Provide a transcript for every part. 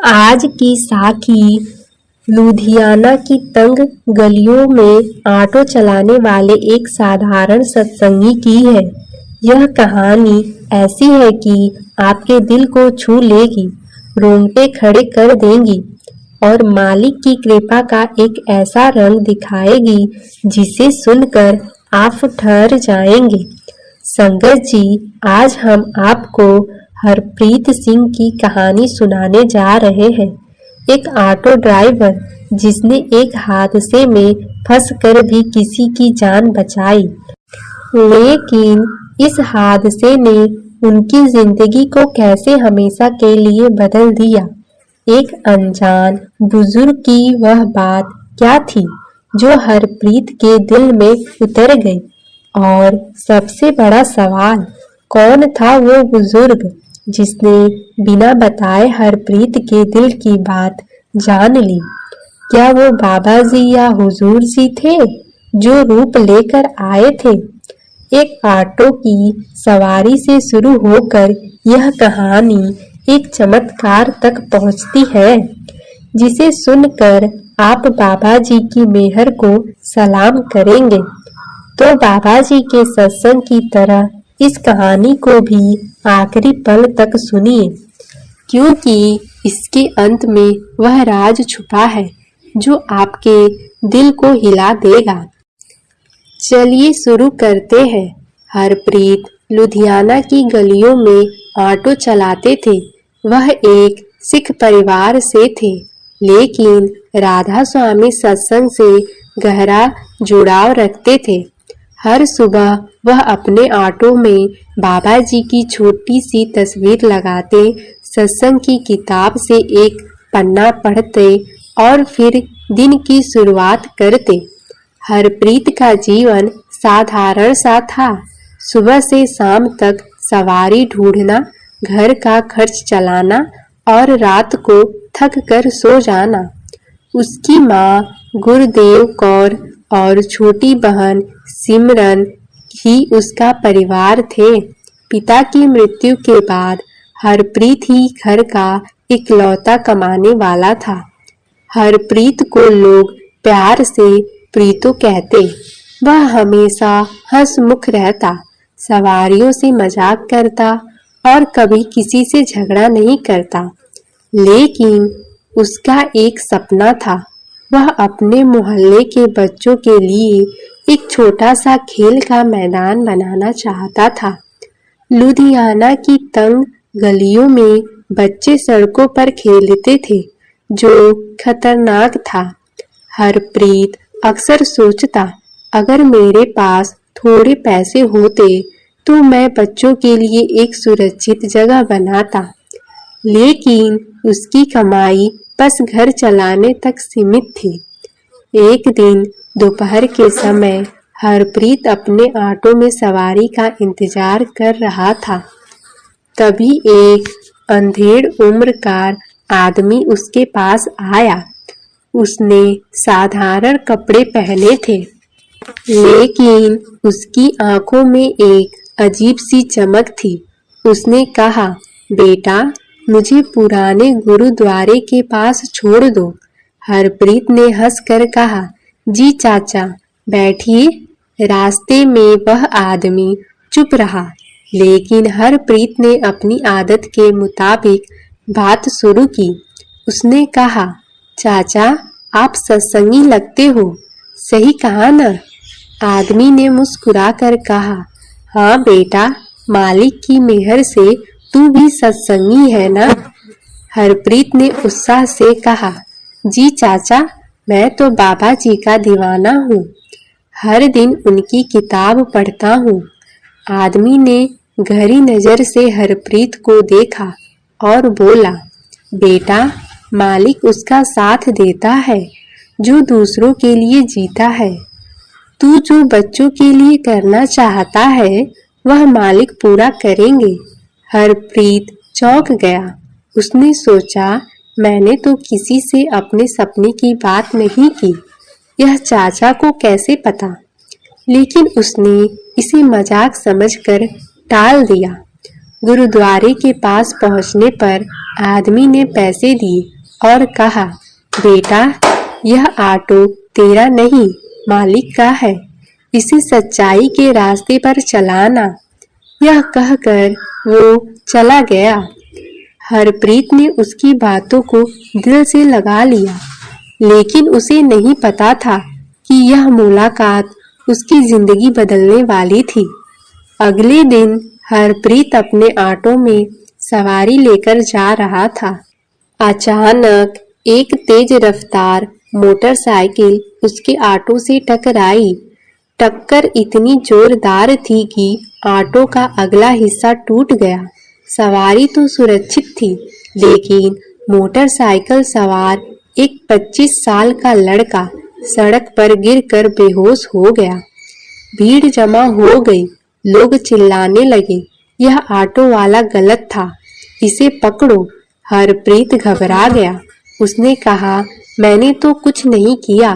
आज की साखी लुधियाना की तंग गलियों में ऑटो चलाने वाले एक साधारण सत्संगी की है। यह कहानी ऐसी है कि आपके दिल को छू लेगी, रोंगटे खड़े कर देगी और मालिक की कृपा का एक ऐसा रंग दिखाएगी जिसे सुनकर आप ठहर जाएंगे। संगत जी, आज हम आपको हरप्रीत सिंह की कहानी सुनाने जा रहे हैं। एक ऑटो ड्राइवर जिसने एक हादसे में फंसकर भी किसी की जान बचाई, लेकिन इस हादसे ने उनकी जिंदगी को कैसे हमेशा के लिए बदल दिया। एक अनजान बुजुर्ग की वह बात क्या थी जो हरप्रीत के दिल में उतर गई, और सबसे बड़ा सवाल, कौन था वो बुजुर्ग जिसने बिना बताए हरप्रीत के दिल की बात जान ली। क्या वो बाबा जी या हुजूर जी थे जो रूप लेकर आए थे। एक ऑटो की सवारी से शुरू होकर यह कहानी एक चमत्कार तक पहुंचती है जिसे सुनकर आप बाबा जी की मेहर को सलाम करेंगे। तो बाबा जी के सत्संग की तरह इस कहानी को भी आखिरी पल तक सुनिए, क्योंकि इसके अंत में वह राज छुपा है जो आपके दिल को हिला देगा। चलिए शुरू करते हैं। हरप्रीत लुधियाना की गलियों में ऑटो चलाते थे। वह एक सिख परिवार से थे, लेकिन राधा स्वामी सत्संग से गहरा जुड़ाव रखते थे। हर सुबह वह अपने ऑटो में बाबा जी की छोटी सी तस्वीर लगाते, सत्संग की किताब से एक पन्ना पढ़ते और फिर दिन की शुरुआत करते। हरप्रीत का जीवन साधारण सा था। सुबह से शाम तक सवारी ढूंढना, घर का खर्च चलाना और रात को थक कर सो जाना। उसकी माँ गुरदेव कौर और छोटी बहन सिमरन ही उसका परिवार थे। पिता की मृत्यु के बाद हरप्रीत ही घर का इकलौता कमाने वाला था। हरप्रीत को लोग प्यार से प्रीतो कहते। वह हमेशा हंसमुख रहता, सवारियों से मजाक करता और कभी किसी से झगड़ा नहीं करता। लेकिन उसका एक सपना था। वह अपने मोहल्ले के बच्चों के लिए एक छोटा सा खेल का मैदान बनाना चाहता था। लुधियाना की तंग गलियों में बच्चे सड़कों पर खेलते थे, जो खतरनाक था। हरप्रीत अक्सर सोचता, अगर मेरे पास थोड़े पैसे होते तो मैं बच्चों के लिए एक सुरक्षित जगह बनाता। लेकिन उसकी कमाई बस घर चलाने तक सीमित थी। एक दिन दोपहर के समय हरप्रीत अपने ऑटो में सवारी का इंतजार कर रहा था। तभी एक अंधेड़ उम्र का आदमी उसके पास आया। उसने साधारण कपड़े पहने थे, लेकिन उसकी आंखों में एक अजीब सी चमक थी। उसने कहा, बेटा, मुझे पुराने गुरुद्वारे के पास छोड़ दो। हरप्रीत ने हंसकर कहा, जी चाचा, बैठिए। रास्ते में वह आदमी चुप रहा, लेकिन हरप्रीत ने अपनी आदत के मुताबिक बात शुरू की। उसने कहा, चाचा, आप सत्संगी लगते हो, सही कहा ना? आदमी ने मुस्कुराकर कहा, हाँ बेटा, मालिक की मेहर से तू भी सत्संगी है ना? हरप्रीत ने उत्साह से कहा, जी चाचा, मैं तो बाबा जी का दीवाना हूँ। हर दिन उनकी किताब पढ़ता हूँ। आदमी ने गहरी नजर से हरप्रीत को देखा और बोला, बेटा, मालिक उसका साथ देता है जो दूसरों के लिए जीता है। तू जो बच्चों के लिए करना चाहता है वह मालिक पूरा करेंगे। हरप्रीत चौंक गया। उसने सोचा, मैंने तो किसी से अपने सपने की बात नहीं की, यह चाचा को कैसे पता? लेकिन उसने इसे मजाक समझकर टाल दिया। गुरुद्वारे के पास पहुंचने पर आदमी ने पैसे दिए और कहा, बेटा यह ऑटो तेरा नहीं मालिक का है, इसे सच्चाई के रास्ते पर चलाना। यह कहकर वो चला गया। हरप्रीत ने उसकी बातों को दिल से लगा लिया, लेकिन उसे नहीं पता था कि यह मुलाकात उसकी जिंदगी बदलने वाली थी। अगले दिन हरप्रीत अपने ऑटो में सवारी लेकर जा रहा था। अचानक एक तेज रफ्तार मोटरसाइकिल उसके ऑटो से टकराई। टक्कर इतनी जोरदार थी कि ऑटो का अगला हिस्सा टूट गया। सवारी तो सुरक्षित थी, लेकिन मोटरसाइकिल सवार एक 25 साल का लड़का सड़क पर गिरकर बेहोश हो गया। भीड़ जमा हो गई, लोग चिल्लाने लगे, यह ऑटो वाला गलत था, इसे पकड़ो। हरप्रीत घबरा गया। उसने कहा, मैंने तो कुछ नहीं किया।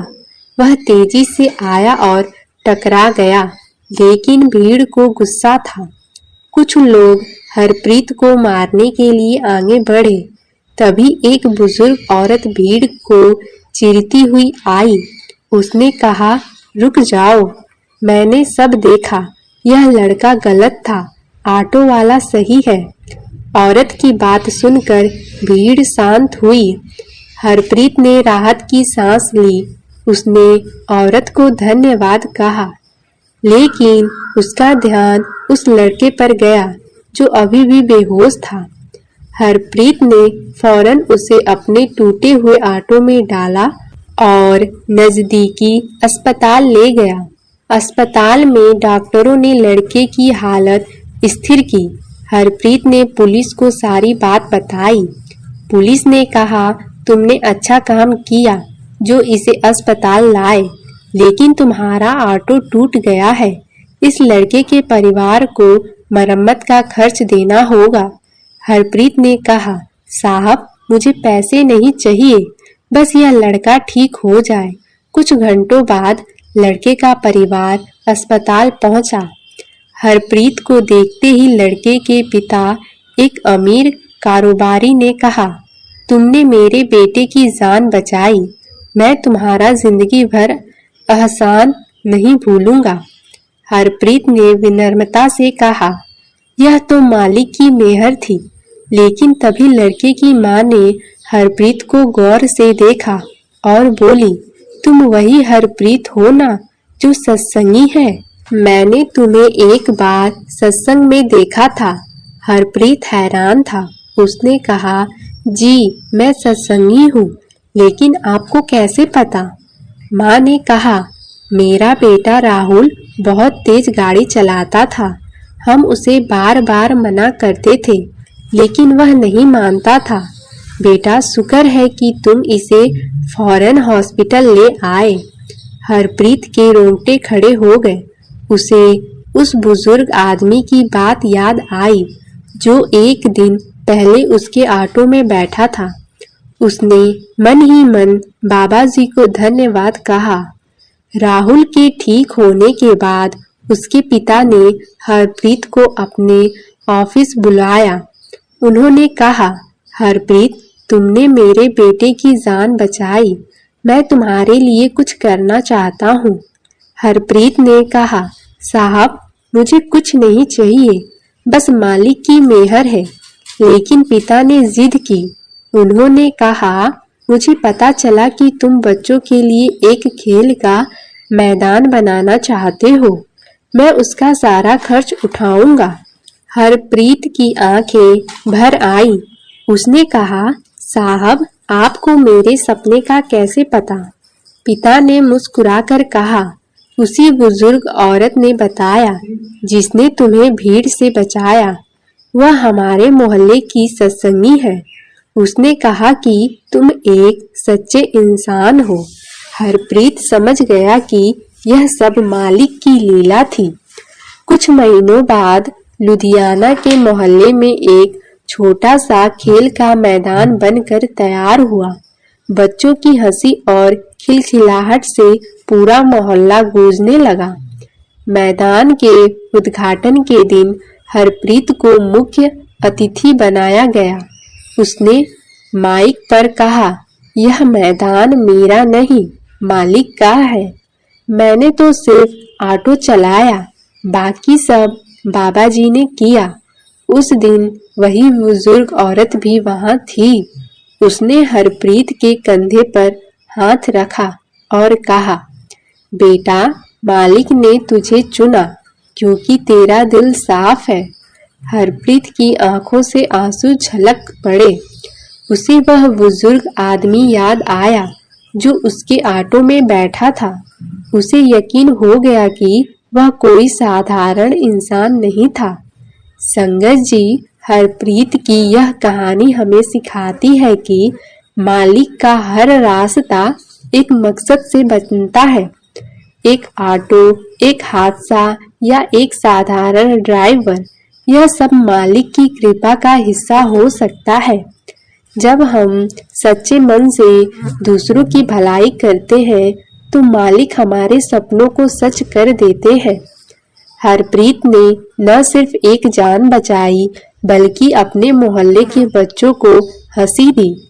वह तेजी से आया और टकरा गया, लेकिन भीड़ को गुस्सा था। कुछ लोग हरप्रीत को मारने के लिए आगे बढ़े। तभी एक बुजुर्ग औरत भीड़ को चीरती हुई आई। उसने कहा, रुक जाओ, मैंने सब देखा, यह लड़का गलत था, ऑटो वाला सही है। औरत की बात सुनकर भीड़ शांत हुई। हरप्रीत ने राहत की सांस ली। उसने औरत को धन्यवाद कहा, लेकिन उसका ध्यान उस लड़के पर गया जो अभी भी बेहोश था। हरप्रीत ने फौरन उसे अपने टूटे हुए ऑटो में डाला और नजदीकी अस्पताल ले गया। अस्पताल में डॉक्टरों ने लड़के की हालत स्थिर की। हरप्रीत ने पुलिस को सारी बात बताई। पुलिस ने कहा, तुमने अच्छा काम किया जो इसे अस्पताल लाए, लेकिन तुम्हारा ऑटो टूट गया है। इस लड़के के परिवार को मरम्मत का खर्च देना होगा। हरप्रीत ने कहा, साहब मुझे पैसे नहीं चाहिए, बस यह लड़का ठीक हो जाए। कुछ घंटों बाद लड़के का परिवार अस्पताल पहुंचा। हरप्रीत को देखते ही लड़के के पिता एक अमीर कारोबारी ने कहा, तुमने मेरे बेटे की जान बचाई, मैं तुम्हारा जिंदगी भर एहसान नहीं भूलूंगा। हरप्रीत ने विनम्रता से कहा, यह तो मालिक की मेहर थी। लेकिन तभी लड़के की मां ने हरप्रीत को गौर से देखा और बोली, तुम वही हरप्रीत हो ना जो सत्संगी है? मैंने तुम्हें एक बार सत्संग में देखा था। हरप्रीत हैरान था। उसने कहा, जी मैं सत्संगी हूँ, लेकिन आपको कैसे पता? माँ ने कहा, मेरा बेटा राहुल बहुत तेज गाड़ी चलाता था। हम उसे बार बार मना करते थे, लेकिन वह नहीं मानता था। बेटा शुक्र है कि तुम इसे फौरन हॉस्पिटल ले आए। हरप्रीत के रोंगटे खड़े हो गए। उसे उस बुजुर्ग आदमी की बात याद आई जो एक दिन पहले उसके ऑटो में बैठा था। उसने मन ही मन बाबा जी को धन्यवाद कहा। राहुल के ठीक होने के बाद उसके पिता ने हरप्रीत को अपने ऑफिस बुलाया। उन्होंने कहा, हरप्रीत तुमने मेरे बेटे की जान बचाई, मैं तुम्हारे लिए कुछ करना चाहता हूँ। हरप्रीत ने कहा, साहब मुझे कुछ नहीं चाहिए, बस मालिक की मेहर है। लेकिन पिता ने जिद की। उन्होंने कहा, मुझे पता चला कि तुम बच्चों के लिए एक खेल का मैदान बनाना चाहते हो, मैं उसका सारा खर्च उठाऊंगा। हरप्रीत की आंखें भर आई। उसने कहा, साहब आपको मेरे सपने का कैसे पता? पिता ने मुस्कुराकर कहा, उसी बुजुर्ग औरत ने बताया जिसने तुम्हें भीड़ से बचाया। वह हमारे मोहल्ले की सत्संगी है। उसने कहा कि तुम एक सच्चे इंसान हो। हरप्रीत समझ गया कि यह सब मालिक की लीला थी। कुछ महीनों बाद लुधियाना के मोहल्ले में एक छोटा सा खेल का मैदान बनकर तैयार हुआ। बच्चों की हंसी और खिलखिलाहट से पूरा मोहल्ला गूंजने लगा। मैदान के उद्घाटन के दिन हरप्रीत को मुख्य अतिथि बनाया गया। उसने माइक पर कहा, यह मैदान मेरा नहीं, मालिक का है। मैंने तो सिर्फ ऑटो चलाया, बाकी सब बाबा जी ने किया। उस दिन वही बुजुर्ग औरत भी वहां थी। उसने हरप्रीत के कंधे पर हाथ रखा और कहा, बेटा, मालिक ने तुझे चुना क्योंकि तेरा दिल साफ है। हरप्रीत की आंखों से आंसू छलक पड़े। उसे वह बुजुर्ग आदमी याद आया जो उसके ऑटो में बैठा था। उसे यकीन हो गया कि वह कोई साधारण इंसान नहीं था। संगत जी, हरप्रीत की यह कहानी हमें सिखाती है कि मालिक का हर रास्ता एक मकसद से बनता है। एक ऑटो, एक हादसा या एक साधारण ड्राइवर, यह सब मालिक की कृपा का हिस्सा हो सकता है। जब हम सच्चे मन से दूसरों की भलाई करते हैं तो मालिक हमारे सपनों को सच कर देते हैं। हरप्रीत ने न सिर्फ एक जान बचाई बल्कि अपने मोहल्ले के बच्चों को हंसी दी।